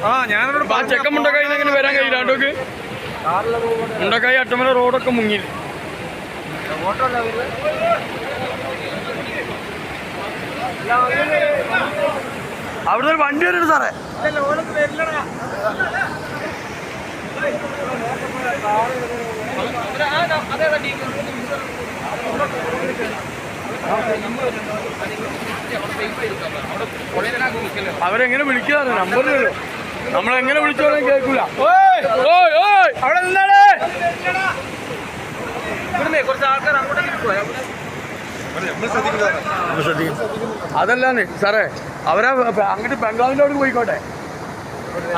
ആ ഞാനോട് ചെക്കൻ മുണ്ടക്കായി എങ്ങനെ വരാൻ കഴിയില്ല കേട്ടോക്ക്. മുണ്ടക്കായി അട്ടമല റോഡൊക്കെ മുങ്ങി. അവിടെ ഒരു വണ്ടി വരുന്നുണ്ട് സാറേ. അവരെങ്ങനെ വിളിക്കാറ് നമ്പർ തരും. നമ്മളെങ്ങനെ വിളിച്ചോളാം കേൾക്കൂല. അവിടെ നിന്നാണ് കുറച്ച് ആൾക്കാർ അതല്ലാന്ന് സാറേ. അവരെ അങ്ങോട്ട് ബംഗാളിൻ്റെ അവിടെ പോയിക്കോട്ടെ.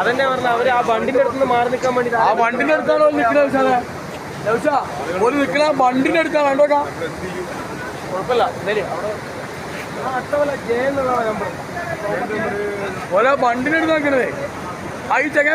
അതന്നെ പറഞ്ഞ അവര് ആ വണ്ടിന്റെ അടുത്ത് നിന്ന് മാറി നിൽക്കാൻ വേണ്ടി. ആ വണ്ടിന്റെ അടുത്താണോ നിൽക്കുന്നത് സാറേ? ഒരു നിൽക്കണ വണ്ടിന്റെ അടുത്താണ് കണ്ടോക്കാം. കുഴപ്പമില്ല. അട്ടവല ജെ എന്നുള്ളതാണ് നമ്പർ. ഓരോ വണ്ടിന്റെ അടുത്ത് നിൽക്കണതേ. ആ ഈ ചെങ്ങ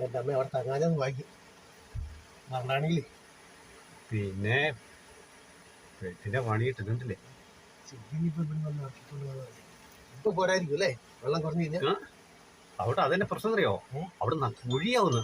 എൻ്റെ അമ്മ അവിടെ തങ്ങാഞ്ഞൊന്ന് വായിക്കും മരണാണെങ്കിൽ പിന്നെ പിന്നെ പണി കിട്ടുന്നുണ്ടല്ലേ. ഇപ്പൊ പോരായിരിക്കും അല്ലേ? വെള്ളം കുറഞ്ഞു കഴിഞ്ഞാൽ അവിടെ അതന്നെ പ്രശ്നം അറിയോ, അവിടെ കുഴിയാവുന്നു.